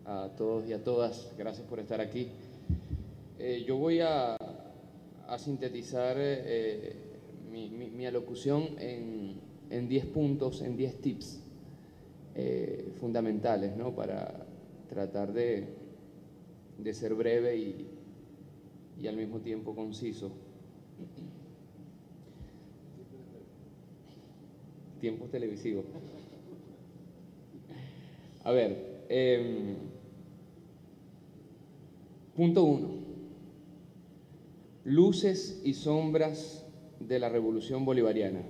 a todos y a todas. Gracias por estar aquí. Yo voy a sintetizar mi alocución en 10 puntos, en 10 tips fundamentales, ¿no? Para tratar de ser breve y al mismo tiempo conciso. Tiempos televisivos. A ver, punto 1. Luces y sombras de la Revolución Bolivariana.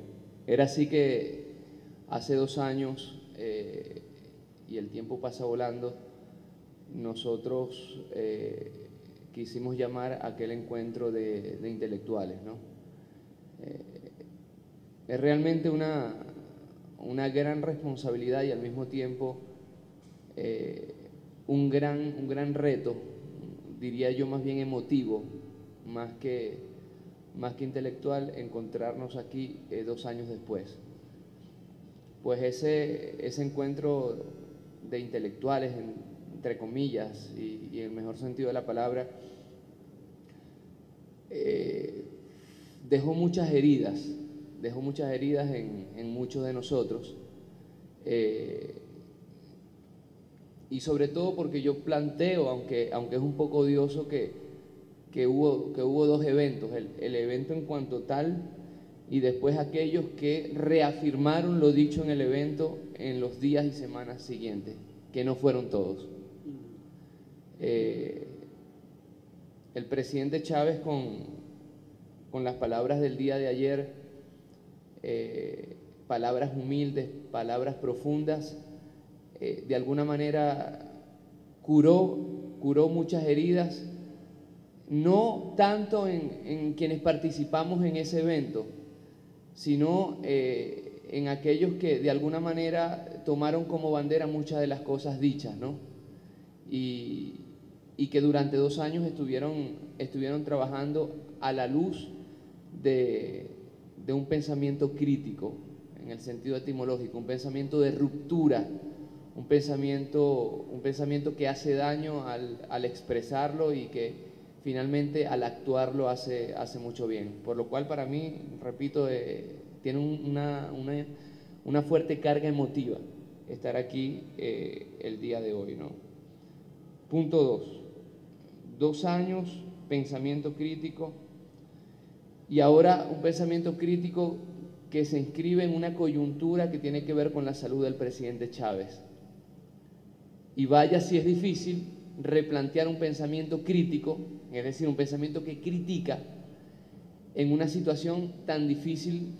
Era así que hace 2 años, y el tiempo pasa volando, nosotros quisimos llamar a aquel encuentro de intelectuales, ¿no? Es realmente una gran responsabilidad y al mismo tiempo un gran reto, diría yo más bien emotivo, más que intelectual, encontrarnos aquí 2 años después. Pues ese encuentro de intelectuales, entre comillas, y en el mejor sentido de la palabra, dejó muchas heridas en muchos de nosotros, y sobre todo porque yo planteo, aunque es un poco odioso, que hubo 2 eventos, el evento en cuanto tal y después aquellos que reafirmaron lo dicho en el evento en los días y semanas siguientes, que no fueron todos. El presidente Chávez con las palabras del día de ayer, palabras humildes, palabras profundas, de alguna manera curó muchas heridas, no tanto en quienes participamos en ese evento, sino en aquellos que de alguna manera tomaron como bandera muchas de las cosas dichas, ¿no? Y que durante 2 años estuvieron trabajando a la luz de un pensamiento crítico, en el sentido etimológico, un pensamiento de ruptura, un pensamiento que hace daño al expresarlo y que finalmente al actuarlo hace mucho bien. Por lo cual para mí, repito, tiene una fuerte carga emotiva estar aquí el día de hoy, ¿no? Punto 2. 2 años, pensamiento crítico, y ahora un pensamiento crítico que se inscribe en una coyuntura que tiene que ver con la salud del presidente Chávez. Y vaya si es difícil replantear un pensamiento crítico, es decir, un pensamiento que critica en una situación tan difícil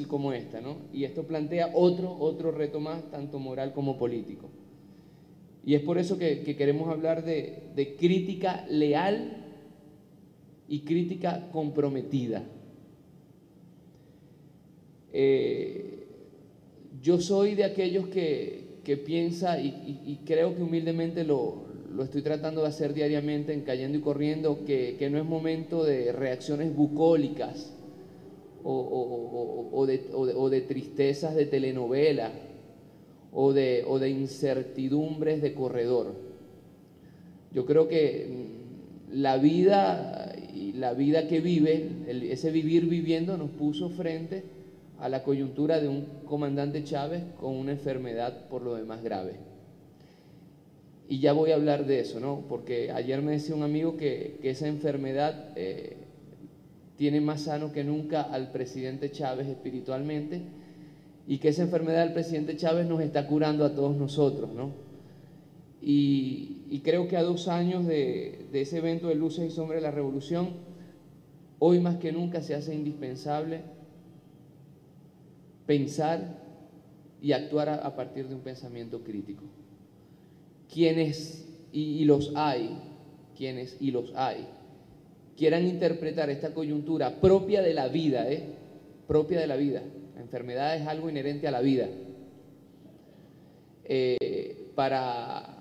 como esta, ¿no? Y esto plantea otro reto más, tanto moral como político. Y es por eso que queremos hablar de crítica leal y crítica comprometida. Yo soy de aquellos que piensa, y creo que humildemente lo estoy tratando de hacer diariamente en Cayendo y Corriendo, que no es momento de reacciones bucólicas o de tristezas de telenovela o de incertidumbres de corredor. Yo creo que la vida que vive, ese vivir viviendo, nos puso frente a la coyuntura de un comandante Chávez con una enfermedad por lo demás grave. Y ya voy a hablar de eso, ¿no? Porque ayer me decía un amigo que esa enfermedad tiene más sano que nunca al presidente Chávez espiritualmente, y que esa enfermedad del presidente Chávez nos está curando a todos nosotros, ¿no? Y creo que a 2 años de ese evento de Luces y Sombras de la Revolución, hoy más que nunca se hace indispensable pensar y actuar a partir de un pensamiento crítico. Quienes, y los hay, quieran interpretar esta coyuntura propia de la vida, propia de la vida. La enfermedad es algo inherente a la vida. Para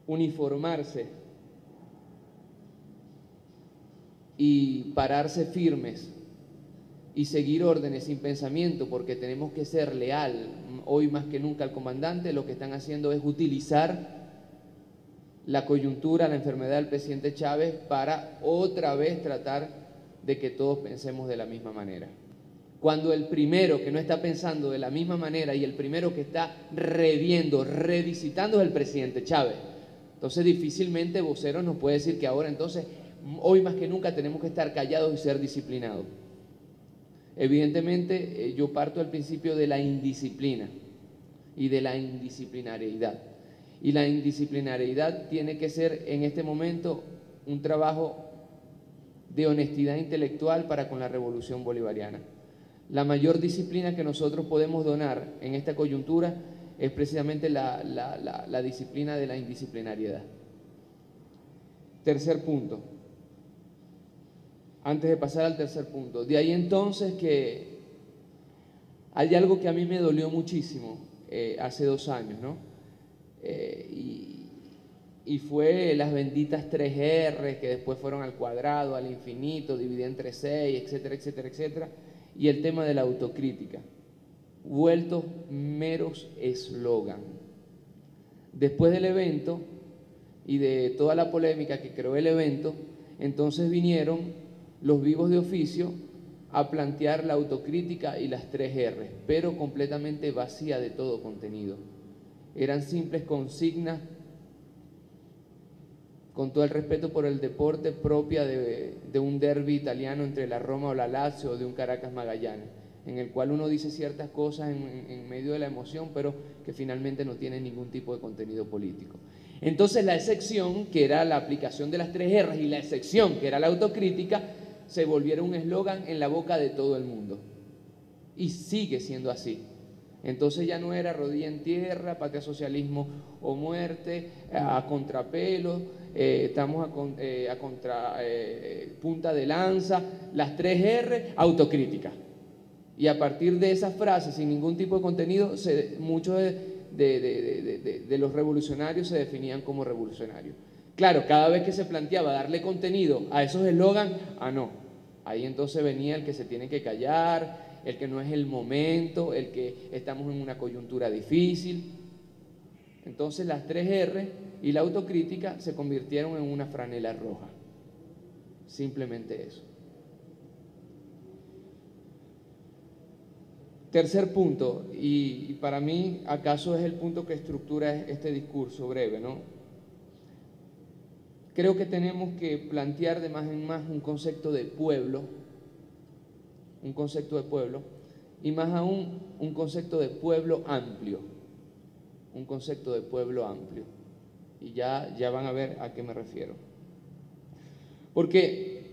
uniformarse y pararse firmes y seguir órdenes sin pensamiento porque tenemos que ser leal hoy más que nunca al comandante, lo que están haciendo es utilizar la coyuntura, la enfermedad del presidente Chávez para otra vez tratar de que todos pensemos de la misma manera. Cuando el primero que no está pensando de la misma manera y el primero que está revisitando es el presidente Chávez. Entonces difícilmente Vocero nos puede decir que ahora entonces, hoy más que nunca tenemos que estar callados y ser disciplinados. Evidentemente yo parto al principio de la indisciplina y de la indisciplinariedad. Y la indisciplinariedad tiene que ser en este momento un trabajo de honestidad intelectual para con la revolución bolivariana. La mayor disciplina que nosotros podemos donar en esta coyuntura es precisamente la disciplina de la indisciplinariedad. Tercer punto. Antes de pasar al tercer punto, de ahí entonces que hay algo que a mí me dolió muchísimo hace 2 años, ¿no? Y fue las benditas 3R que después fueron al cuadrado, al infinito, dividida entre 6, etcétera, etcétera, etcétera, y el tema de la autocrítica, vueltos meros eslogan. Después del evento y de toda la polémica que creó el evento, entonces vinieron los vivos de oficio a plantear la autocrítica y las 3R, pero completamente vacía de todo contenido. Eran simples consignas, con todo el respeto por el deporte, propia de un derbi italiano entre la Roma o la Lazio o de un Caracas Magallanes, en el cual uno dice ciertas cosas en medio de la emoción, pero que finalmente no tienen ningún tipo de contenido político. Entonces la excepción, que era la aplicación de las 3R, y la excepción, que era la autocrítica, se volvieron un eslogan en la boca de todo el mundo. Y sigue siendo así. Entonces ya no era rodilla en tierra, patria socialismo o muerte, a contrapelo, estamos a punta de lanza, las 3R, autocrítica. Y a partir de esas frases, sin ningún tipo de contenido, muchos de los revolucionarios se definían como revolucionarios. Claro, cada vez que se planteaba darle contenido a esos eslogans, no, ahí entonces venía el que se tiene que callar, el que no es el momento, el que estamos en una coyuntura difícil. Entonces las 3R y la autocrítica se convirtieron en una franela roja. Simplemente eso. Tercer punto, y para mí acaso es el punto que estructura este discurso breve, ¿no? Creo que tenemos que plantear de más en más un concepto de pueblo, y más aún un concepto de pueblo amplio, y ya van a ver a qué me refiero. Porque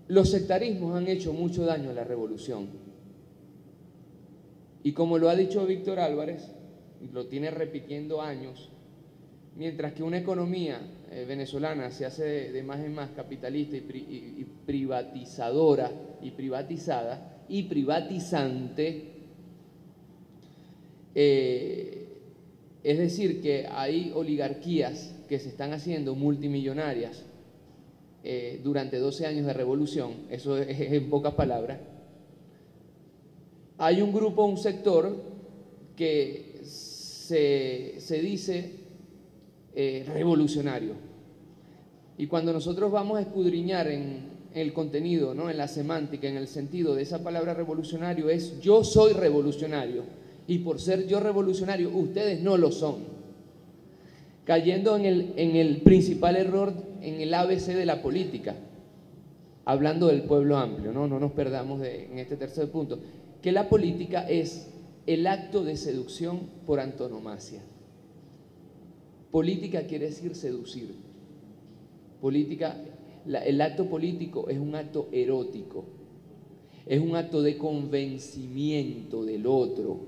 los sectarismos han hecho mucho daño a la revolución, y como lo ha dicho Víctor Álvarez, y lo tiene repitiendo años, mientras que una economía venezolana se hace de más en más capitalista y privatizadora y privatizada y privatizante, es decir, que hay oligarquías que se están haciendo multimillonarias durante 12 años de revolución, eso es en pocas palabras. Hay un grupo, un sector que se dice revolucionario, y cuando nosotros vamos a escudriñar en el contenido, ¿no?, en la semántica, en el sentido de esa palabra revolucionario, es yo soy revolucionario, y por ser yo revolucionario ustedes no lo son, cayendo en el principal error, en el ABC de la política, hablando del pueblo amplio, no nos perdamos en este tercer punto, que la política es el acto de seducción por antonomasia. Política quiere decir seducir. El acto político es un acto erótico, es un acto de convencimiento del otro.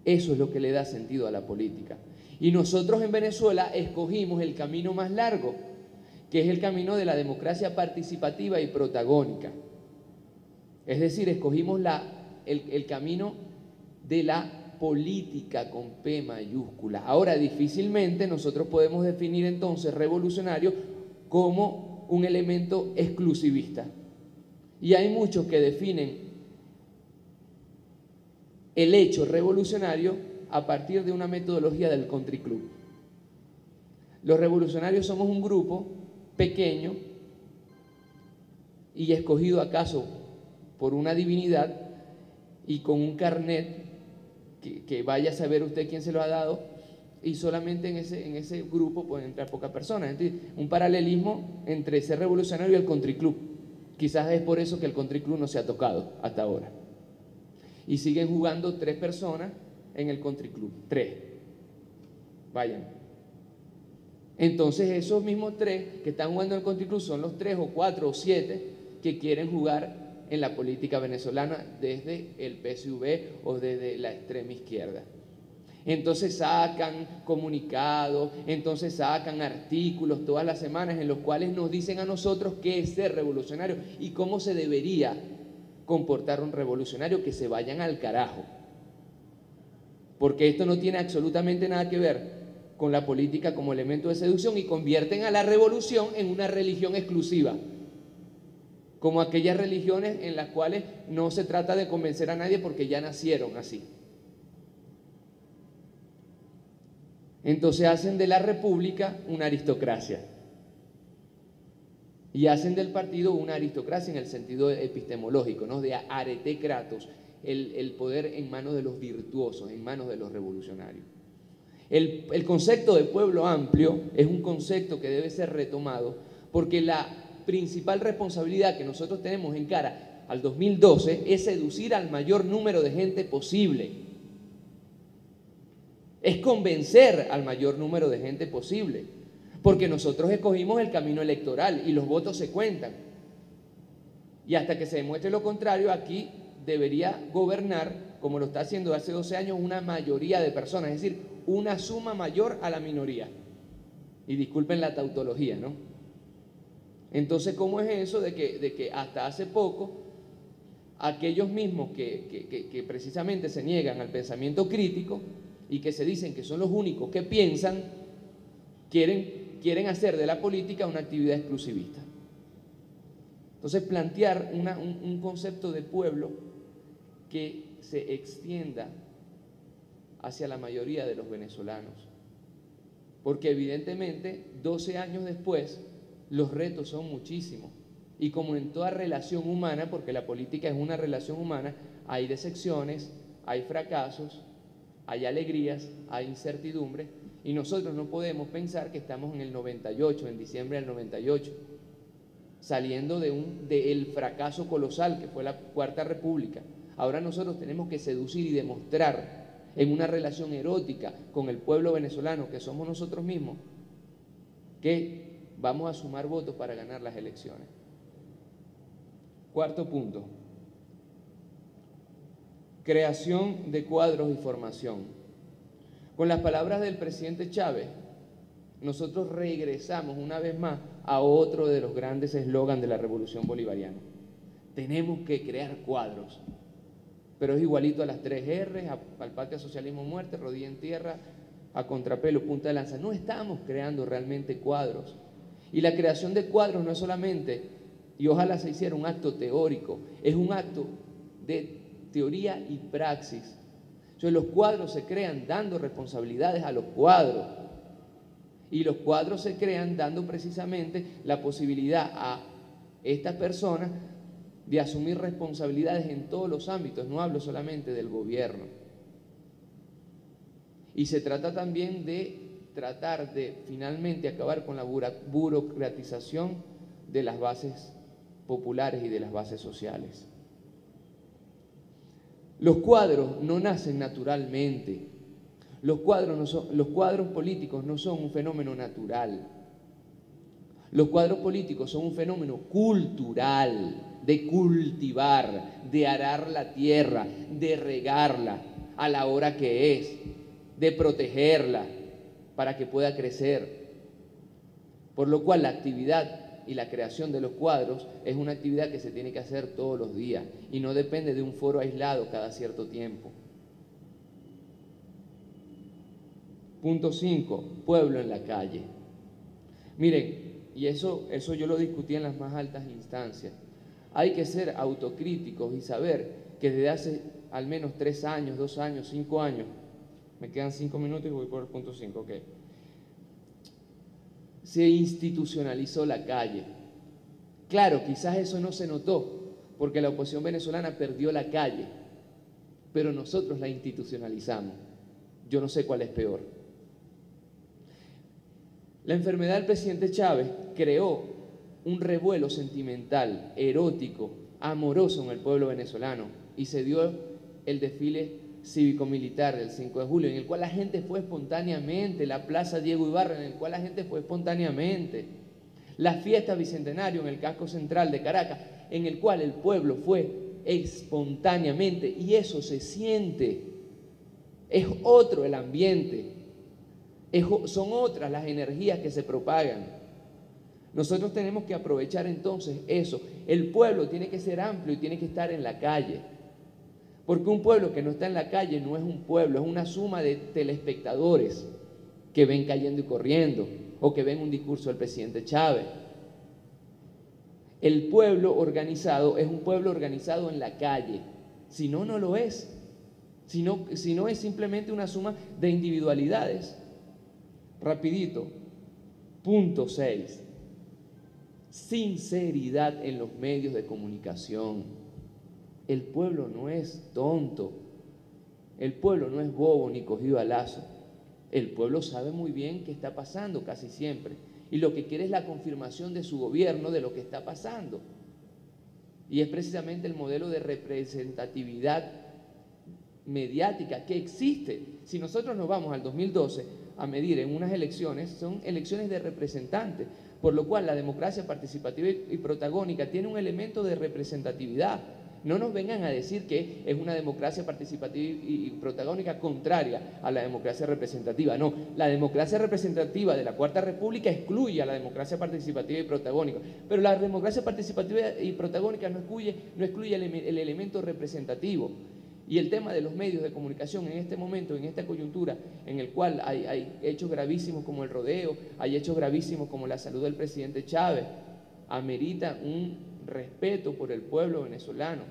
Eso es lo que le da sentido a la política. Y nosotros en Venezuela escogimos el camino más largo, que es el camino de la democracia participativa y protagónica. Es decir, escogimos el camino de la política con P mayúscula. Ahora, difícilmente nosotros podemos definir entonces revolucionario como un elemento exclusivista. Y hay muchos que definen el hecho revolucionario a partir de una metodología del country club. Los revolucionarios somos un grupo pequeño y escogido acaso por una divinidad y con un carnet que vaya a saber usted quién se lo ha dado, y solamente en ese grupo pueden entrar pocas personas. Entonces, un paralelismo entre ser revolucionario y el country club. Quizás es por eso que el country club no se ha tocado hasta ahora. Y siguen jugando 3 personas en el country club. 3. Vayan. Entonces esos mismos 3 que están jugando en el country club son los 3 o 4 o 7 que quieren jugar en la política venezolana desde el PSV o desde la extrema izquierda. Entonces sacan comunicados, entonces sacan artículos todas las semanas en los cuales nos dicen a nosotros qué es ser revolucionario y cómo se debería comportar un revolucionario. Que se vayan al carajo, porque esto no tiene absolutamente nada que ver con la política como elemento de seducción, y convierten a la revolución en una religión exclusiva, como aquellas religiones en las cuales no se trata de convencer a nadie porque ya nacieron así. Entonces hacen de la república una aristocracia y hacen del partido una aristocracia en el sentido epistemológico, ¿no? De arete kratos, el poder en manos de los virtuosos, en manos de los revolucionarios. El concepto de pueblo amplio es un concepto que debe ser retomado, porque la principal responsabilidad que nosotros tenemos en cara al 2012 es seducir al mayor número de gente posible. Es convencer al mayor número de gente posible, porque nosotros escogimos el camino electoral y los votos se cuentan. Y hasta que se demuestre lo contrario, aquí debería gobernar, como lo está haciendo hace 12 años, una mayoría de personas, es decir, una suma mayor a la minoría. Y disculpen la tautología, ¿no? Entonces, ¿cómo es eso de que hasta hace poco aquellos mismos que precisamente se niegan al pensamiento crítico y que se dicen que son los únicos que piensan, quieren hacer de la política una actividad exclusivista? Entonces, plantear un concepto de pueblo que se extienda hacia la mayoría de los venezolanos, porque evidentemente 12 años después los retos son muchísimos, y como en toda relación humana, porque la política es una relación humana, hay decepciones, hay fracasos, hay alegrías, hay incertidumbre, y nosotros no podemos pensar que estamos en el 98, en diciembre del 98, saliendo del fracaso colosal que fue la Cuarta República. Ahora nosotros tenemos que seducir y demostrar en una relación erótica con el pueblo venezolano, que somos nosotros mismos, que vamos a sumar votos para ganar las elecciones. Cuarto punto: creación de cuadros y formación. Con las palabras del presidente Chávez, nosotros regresamos una vez más a otro de los grandes eslogans de la revolución bolivariana. Tenemos que crear cuadros, pero es igualito a las 3 R's, al Patria Socialismo Muerte, rodilla en tierra, a contrapelo, punta de lanza. No estamos creando realmente cuadros. Y la creación de cuadros no es solamente, y ojalá se hiciera un acto teórico, es un acto de teoría y praxis. Entonces los cuadros se crean dando responsabilidades a los cuadros, y los cuadros se crean dando precisamente la posibilidad a estas personas de asumir responsabilidades en todos los ámbitos. No hablo solamente del gobierno. Y se trata también de tratar de finalmente acabar con la burocratización de las bases populares y de las bases sociales. Los cuadros no nacen naturalmente. Los cuadros políticos no son un fenómeno natural. Los cuadros políticos son un fenómeno cultural, de cultivar, de arar la tierra, de regarla a la hora que es, de protegerla para que pueda crecer. Por lo cual la actividad y la creación de los cuadros es una actividad que se tiene que hacer todos los días y no depende de un foro aislado cada cierto tiempo. Punto 5, pueblo en la calle. Miren, y eso yo lo discutí en las más altas instancias. Hay que ser autocríticos y saber que desde hace al menos 3 años, 2 años, 5 años, me quedan 5 minutos y voy por el punto 5, ok, se institucionalizó la calle. Claro, quizás eso no se notó, porque la oposición venezolana perdió la calle, pero nosotros la institucionalizamos. Yo no sé cuál es peor. La enfermedad del presidente Chávez creó un revuelo sentimental, erótico, amoroso en el pueblo venezolano, y se dio el desfile cívico-militar del 5 de julio, en el cual la gente fue espontáneamente, la Plaza Diego Ibarra, en el cual la gente fue espontáneamente, la fiesta bicentenario en el casco central de Caracas, en el cual el pueblo fue espontáneamente, y eso se siente, es otro el ambiente, son otras las energías que se propagan. Nosotros tenemos que aprovechar entonces eso. El pueblo tiene que ser amplio y tiene que estar en la calle, porque un pueblo que no está en la calle no es un pueblo, es una suma de telespectadores que ven cayendo y corriendo, o que ven un discurso del presidente Chávez. El pueblo organizado es un pueblo organizado en la calle, si no, no lo es, si no es simplemente una suma de individualidades. Rapidito, punto 6, sinceridad en los medios de comunicación. El pueblo no es tonto, el pueblo no es bobo ni cogido a lazo. El pueblo sabe muy bien qué está pasando casi siempre, y lo que quiere es la confirmación de su gobierno de lo que está pasando. Y es precisamente el modelo de representatividad mediática que existe. Si nosotros nos vamos al 2012 a medir en unas elecciones, son elecciones de representantes, por lo cual la democracia participativa y protagónica tiene un elemento de representatividad. No nos vengan a decir que es una democracia participativa y protagónica contraria a la democracia representativa. No, la democracia representativa de la Cuarta República excluye a la democracia participativa y protagónica, pero la democracia participativa y protagónica no excluye el elemento representativo. Y el tema de los medios de comunicación en este momento, en esta coyuntura, en el cual hay hechos gravísimos como el rodeo, hay hechos gravísimos como la salud del presidente Chávez, amerita un respeto por el pueblo venezolano,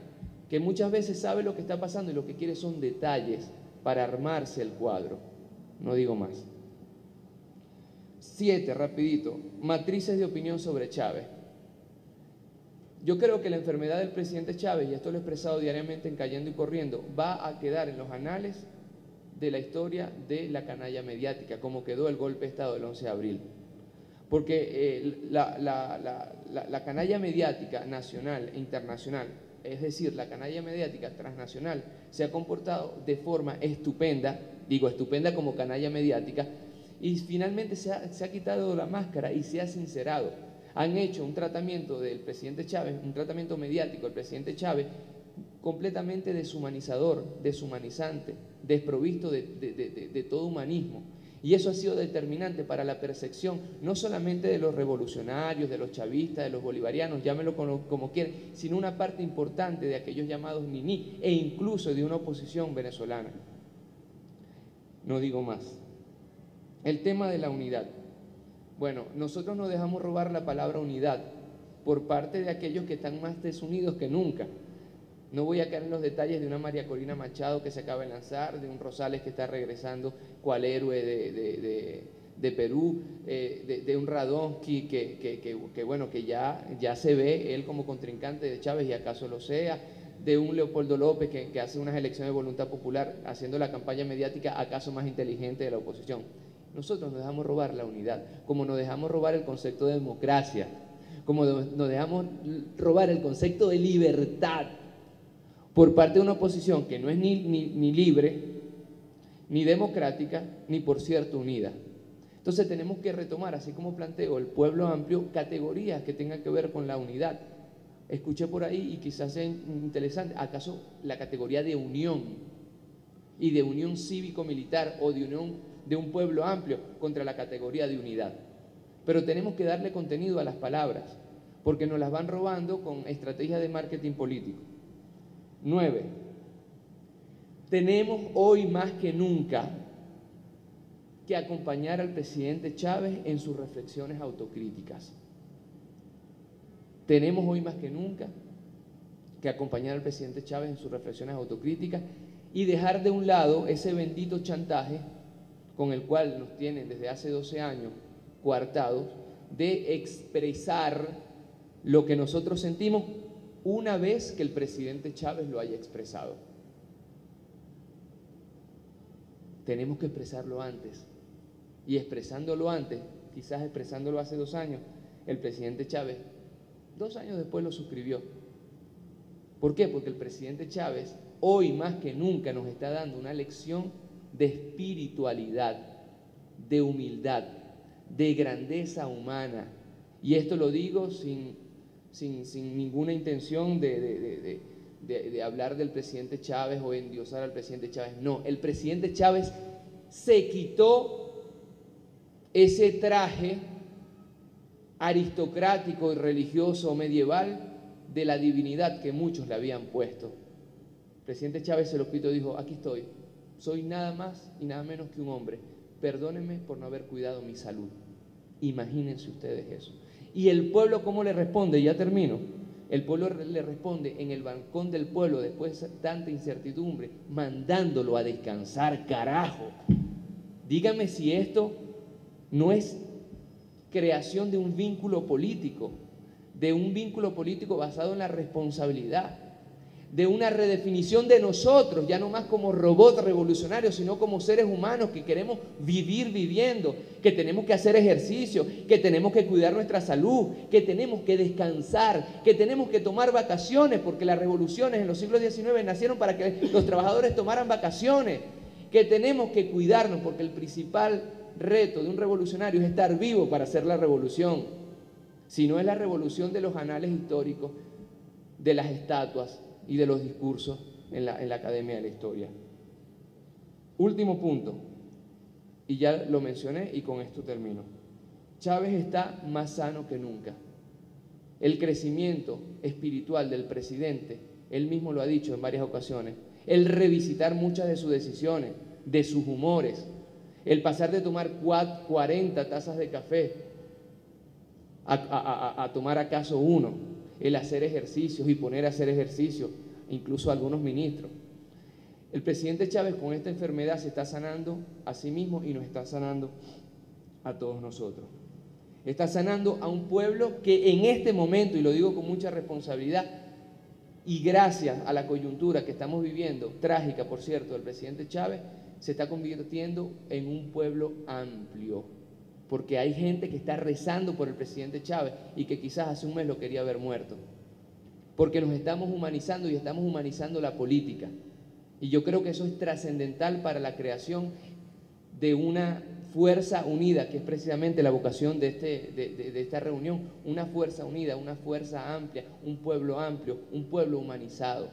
que muchas veces sabe lo que está pasando y lo que quiere son detalles para armarse el cuadro. No digo más. 7, rapidito, matrices de opinión sobre Chávez. Yo creo que la enfermedad del presidente Chávez, y esto lo he expresado diariamente en Cayendo y Corriendo, va a quedar en los anales de la historia de la canalla mediática, como quedó el golpe de Estado del 11 de abril. Porque la canalla mediática nacional e internacional, es decir, la canalla mediática transnacional, se ha comportado de forma estupenda, digo estupenda como canalla mediática, y finalmente se ha quitado la máscara y se ha sincerado. Han hecho un tratamiento del presidente Chávez, un tratamiento mediático del presidente Chávez, completamente deshumanizador, deshumanizante, desprovisto de todo humanismo. Y eso ha sido determinante para la percepción, no solamente de los revolucionarios, de los chavistas, de los bolivarianos, llámelo como quieran, sino una parte importante de aquellos llamados niní, e incluso de una oposición venezolana. No digo más. El tema de la unidad. Bueno, nosotros nos dejamos robar la palabra unidad por parte de aquellos que están más desunidos que nunca. No voy a caer en los detalles de una María Corina Machado que se acaba de lanzar, de un Rosales que está regresando cual héroe de Perú, de un Radonsky que bueno, que ya se ve él como contrincante de Chávez y acaso lo sea, de un Leopoldo López que hace unas elecciones de voluntad popular haciendo la campaña mediática acaso más inteligente de la oposición. Nosotros nos dejamos robar la unidad, como nos dejamos robar el concepto de democracia, como nos dejamos robar el concepto de libertad por parte de una oposición que no es ni libre, ni democrática, ni por cierto unida. Entonces tenemos que retomar, así como planteo el pueblo amplio, categorías que tengan que ver con la unidad. Escuché por ahí y quizás sea interesante, ¿acaso la categoría de unión y de unión cívico-militar o de unión de un pueblo amplio contra la categoría de unidad? Pero tenemos que darle contenido a las palabras, porque nos las van robando con estrategias de marketing político. 9. Tenemos hoy más que nunca que acompañar al presidente Chávez en sus reflexiones autocríticas. Tenemos hoy más que nunca que acompañar al presidente Chávez en sus reflexiones autocríticas y dejar de un lado ese bendito chantaje con el cual nos tienen desde hace 12 años coartados de expresar lo que nosotros sentimos una vez que el presidente Chávez lo haya expresado. Tenemos que expresarlo antes, y expresándolo antes, quizás expresándolo hace 2 años, el presidente Chávez 2 años después lo suscribió. ¿Por qué? Porque el presidente Chávez hoy más que nunca nos está dando una lección de espiritualidad, de humildad, de grandeza humana. Y esto lo digo sin ninguna intención de hablar del presidente Chávez o endiosar al presidente Chávez. No, el presidente Chávez se quitó ese traje aristocrático y religioso medieval de la divinidad que muchos le habían puesto. El presidente Chávez se lo quitó y dijo: aquí estoy, soy nada más y nada menos que un hombre, perdónenme por no haber cuidado mi salud. Imagínense ustedes eso. Y el pueblo, ¿cómo le responde? Ya termino. El pueblo le responde en el balcón del pueblo, después de tanta incertidumbre, mandándolo a descansar, carajo. Dígame si esto no es creación de un vínculo político basado en la responsabilidad, de una redefinición de nosotros, ya no más como robots revolucionarios, sino como seres humanos que queremos vivir viviendo, que tenemos que hacer ejercicio, que tenemos que cuidar nuestra salud, que tenemos que descansar, que tenemos que tomar vacaciones, porque las revoluciones en los siglos XIX nacieron para que los trabajadores tomaran vacaciones, que tenemos que cuidarnos, porque el principal reto de un revolucionario es estar vivo para hacer la revolución. Si no es la revolución de los anales históricos, de las estatuas y de los discursos en la Academia de la Historia. Último punto, y ya lo mencioné y con esto termino. Chávez está más sano que nunca. El crecimiento espiritual del presidente, él mismo lo ha dicho en varias ocasiones, el revisitar muchas de sus decisiones, de sus humores, el pasar de tomar 40 tazas de café a tomar acaso 1, el hacer ejercicios y poner a hacer ejercicios, incluso algunos ministros. El presidente Chávez con esta enfermedad se está sanando a sí mismo y nos está sanando a todos nosotros. Está sanando a un pueblo que en este momento, y lo digo con mucha responsabilidad, y gracias a la coyuntura que estamos viviendo, trágica por cierto, del presidente Chávez, se está convirtiendo en un pueblo amplio, porque hay gente que está rezando por el presidente Chávez y que quizás hace un mes lo quería ver muerto, porque nos estamos humanizando y estamos humanizando la política, y yo creo que eso es trascendental para la creación de una fuerza unida, que es precisamente la vocación de esta reunión, una fuerza unida, una fuerza amplia, un pueblo amplio, un pueblo humanizado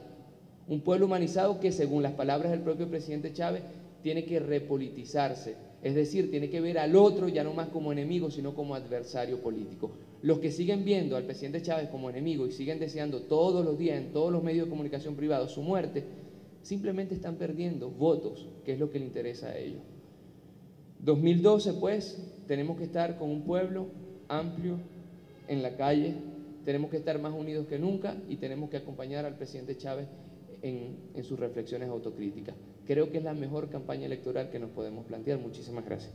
que según las palabras del propio presidente Chávez tiene que repolitizarse, es decir, tiene que ver al otro ya no más como enemigo, sino como adversario político. Los que siguen viendo al presidente Chávez como enemigo y siguen deseando todos los días en todos los medios de comunicación privados su muerte, simplemente están perdiendo votos, que es lo que le interesa a ellos. 2012, pues, tenemos que estar con un pueblo amplio en la calle, tenemos que estar más unidos que nunca y tenemos que acompañar al presidente Chávez en sus reflexiones autocríticas. Creo que es la mejor campaña electoral que nos podemos plantear. Muchísimas gracias.